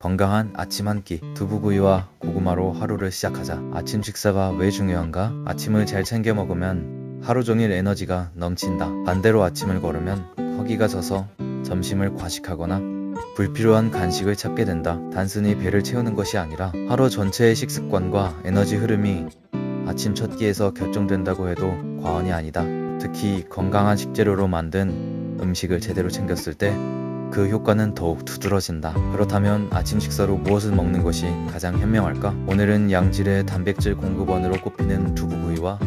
건강한 아침 한 끼, 두부구이와 고구마로 하루를 시작하자. 아침 식사가 왜 중요한가? 아침을 잘 챙겨 먹으면 하루 종일 에너지가 넘친다. 반대로 아침을 거르면 허기가 져서 점심을 과식하거나 불필요한 간식을 찾게 된다. 단순히 배를 채우는 것이 아니라 하루 전체의 식습관과 에너지 흐름이 아침 첫 끼에서 결정된다고 해도 과언이 아니다. 특히 건강한 식재료로 만든 음식을 제대로 챙겼을 때 그 효과는 더욱 두드러진다. 그렇다면 아침 식사로 무엇을 먹는 것이 가장 현명할까? 오늘은 양질의 단백질 공급원으로 꼽히는 두부구이와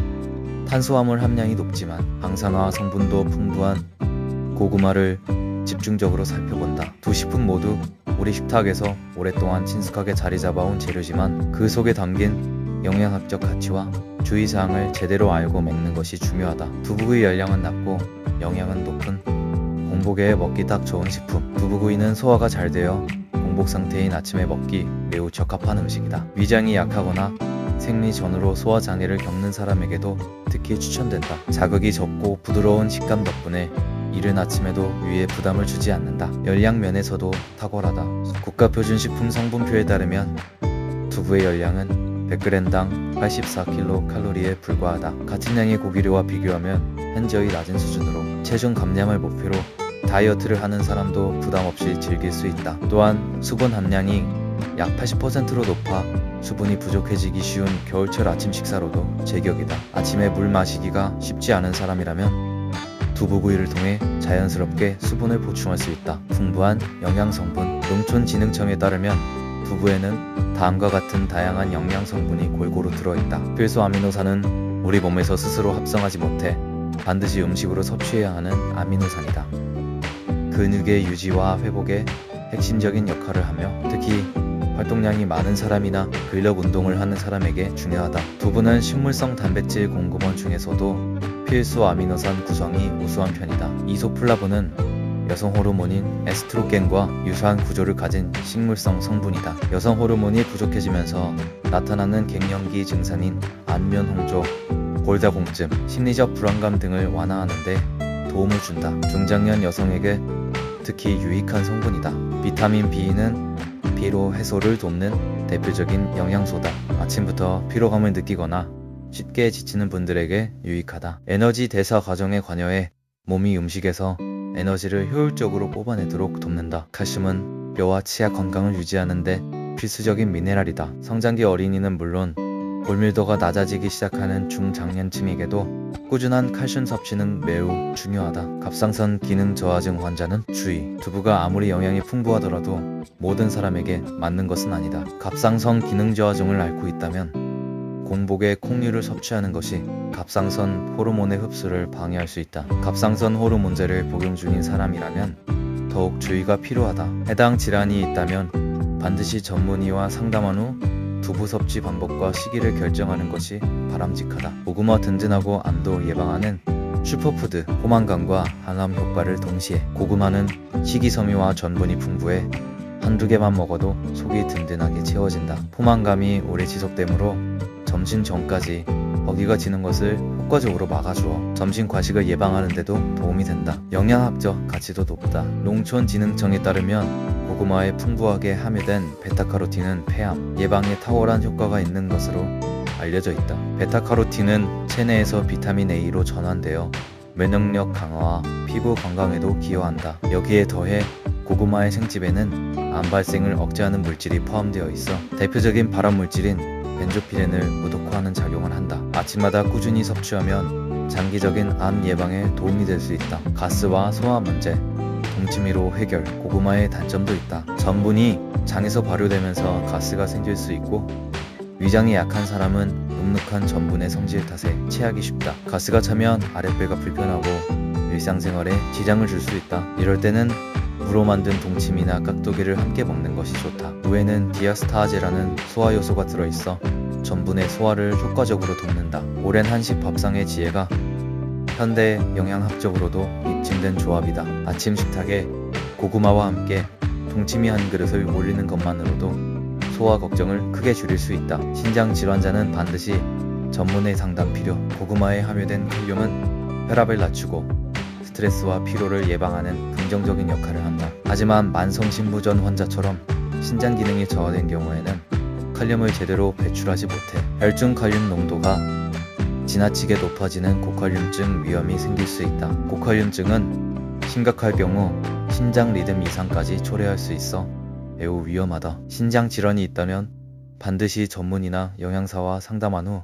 탄수화물 함량이 높지만 항산화 성분도 풍부한 고구마를 집중적으로 살펴본다. 두 식품 모두 우리 식탁에서 오랫동안 친숙하게 자리 잡아온 재료지만 그 속에 담긴 영양학적 가치와 주의사항을 제대로 알고 먹는 것이 중요하다. 두부구이 열량은 낮고 영양은 높은 공복에 먹기 딱 좋은 식품. 두부구이는 소화가 잘 되어 공복 상태인 아침에 먹기 매우 적합한 음식이다. 위장이 약하거나 생리 전후로 소화 장애를 겪는 사람에게도 특히 추천된다. 자극이 적고 부드러운 식감 덕분에 이른 아침에도 위에 부담을 주지 않는다. 열량 면에서도 탁월하다. 국가표준식품 성분표에 따르면 두부의 열량은 100g당 84kcal에 불과하다. 같은 양의 고기류와 비교하면 현저히 낮은 수준으로 체중 감량을 목표로 다이어트를 하는 사람도 부담없이 즐길 수 있다. 또한 수분 함량이 약 80%로 높아 수분이 부족해지기 쉬운 겨울철 아침 식사로도 제격이다. 아침에 물 마시기가 쉽지 않은 사람이라면 두부구이를 통해 자연스럽게 수분을 보충할 수 있다. 풍부한 영양성분. 농촌진흥청에 따르면 두부에는 다음과 같은 다양한 영양성분이 골고루 들어있다. 필수 아미노산은 우리 몸에서 스스로 합성하지 못해 반드시 음식으로 섭취해야 하는 아미노산이다. 근육의 유지와 회복에 핵심적인 역할을 하며 특히 활동량이 많은 사람이나 근력 운동을 하는 사람에게 중요하다. 두부는 식물성 단백질 공급원 중에서도 필수 아미노산 구성이 우수한 편이다. 이소플라본은 여성 호르몬인 에스트로겐과 유사한 구조를 가진 식물성 성분이다. 여성 호르몬이 부족해지면서 나타나는 갱년기 증상인 안면 홍조, 골다공증, 심리적 불안감 등을 완화하는 데 도움을 준다. 중장년 여성에게 특히 유익한 성분이다. 비타민 B는 피로 해소를 돕는 대표적인 영양소다. 아침부터 피로감을 느끼거나 쉽게 지치는 분들에게 유익하다. 에너지 대사 과정에 관여해 몸이 음식에서 에너지를 효율적으로 뽑아내도록 돕는다. 칼슘은 뼈와 치아 건강을 유지하는 데 필수적인 미네랄이다. 성장기 어린이는 물론 골밀도가 낮아지기 시작하는 중장년층에게도 꾸준한 칼슘 섭취는 매우 중요하다. 갑상선 기능 저하증 환자는 주의. 두부가 아무리 영양이 풍부하더라도 모든 사람에게 맞는 것은 아니다. 갑상선 기능 저하증을 앓고 있다면 공복에 콩류를 섭취하는 것이 갑상선 호르몬의 흡수를 방해할 수 있다. 갑상선 호르몬제를 복용 중인 사람이라면 더욱 주의가 필요하다. 해당 질환이 있다면 반드시 전문의와 상담한 후 두부 섭취 방법과 시기를 결정하는 것이 바람직하다. 고구마 든든하고 암도 예방하는 슈퍼푸드. 포만감과 항암 효과를 동시에. 고구마는 식이섬유와 전분이 풍부해 한두 개만 먹어도 속이 든든하게 채워진다. 포만감이 오래 지속되므로 점심 전까지 허기가 지는 것을 효과적으로 막아주어 점심 과식을 예방하는 데도 도움이 된다. 영양학적 가치도 높다. 농촌진흥청에 따르면 고구마에 풍부하게 함유된 베타카로틴은 폐암 예방에 탁월한 효과가 있는 것으로 알려져 있다. 베타카로틴은 체내에서 비타민 A로 전환되어 면역력 강화와 피부 건강에도 기여한다. 여기에 더해 고구마의 생집에는 암 발생을 억제하는 물질이 포함되어 있어 대표적인 발암 물질인 벤조피렌을 무독화하는 작용을 한다. 아침마다 꾸준히 섭취하면 장기적인 암 예방에 도움이 될 수 있다. 가스와 소화 문제, 동치미로 해결. 고구마의 단점도 있다. 전분이 장에서 발효되면서 가스가 생길 수 있고 위장이 약한 사람은 눅눅한 전분의 성질 탓에 체하기 쉽다. 가스가 차면 아랫배가 불편하고 일상생활에 지장을 줄 수 있다. 이럴 때는 무로 만든 동치미나 깍두기를 함께 먹는 것이 좋다. 무에는 디아스타아제라는 소화 요소가 들어있어 전분의 소화를 효과적으로 돕는다. 오랜 한식 밥상의 지혜가 현대 영양학적으로도 입증된 조합이다. 아침 식탁에 고구마와 함께 동치미 한 그릇을 올리는 것만으로도 소화 걱정을 크게 줄일 수 있다. 신장 질환자는 반드시 전문의 상담 필요. 고구마에 함유된 칼륨은 혈압을 낮추고 스트레스와 피로를 예방하는 긍정적인 역할을 한다. 하지만 만성신부전 환자처럼 신장 기능이 저하된 경우에는 칼륨을 제대로 배출하지 못해 혈중 칼륨 농도가 지나치게 높아지는 고칼륨증 위험이 생길 수 있다. 고칼륨증은 심각할 경우 신장 리듬 이상까지 초래할 수 있어 매우 위험하다. 신장 질환이 있다면 반드시 전문의나 영양사와 상담한 후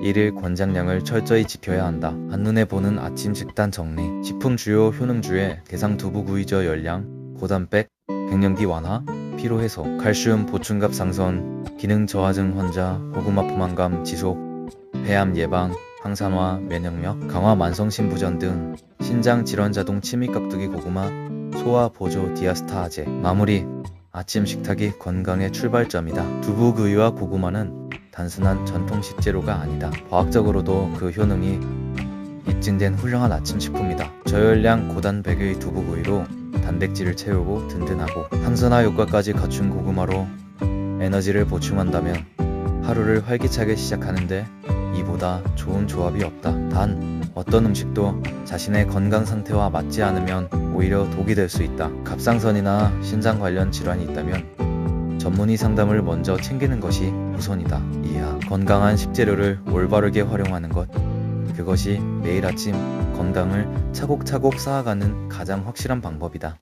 일일 권장량을 철저히 지켜야 한다. 한눈에 보는 아침 식단 정리. 식품 주요 효능주에 대상 두부구이저 열량, 고단백, 갱년기 완화, 피로 해소, 칼슘 보충갑 상선, 기능 저하증 환자, 고구마 포만감 지속, 폐암 예방, 항산화, 면역력 강화, 만성신부전 등 신장 질환 자동 침입 깍두기 고구마, 소화 보조 디아스타아제. 마무리. 아침 식탁이 건강의 출발점이다. 두부구이와 고구마는 단순한 전통 식재료가 아니다. 과학적으로도 그 효능이 입증된 훌륭한 아침 식품이다. 저열량 고단백의 두부구이로 단백질을 채우고 든든하고 항산화 효과까지 갖춘 고구마로 에너지를 보충한다면 하루를 활기차게 시작하는데 이보다 좋은 조합이 없다. 단 어떤 음식도 자신의 건강 상태와 맞지 않으면 오히려 독이 될 수 있다. 갑상선이나 신장 관련 질환이 있다면 전문의 상담을 먼저 챙기는 것이 우선이다. 이하 건강한 식재료를 올바르게 활용하는 것, 그것이 매일 아침 건강을 차곡차곡 쌓아가는 가장 확실한 방법이다.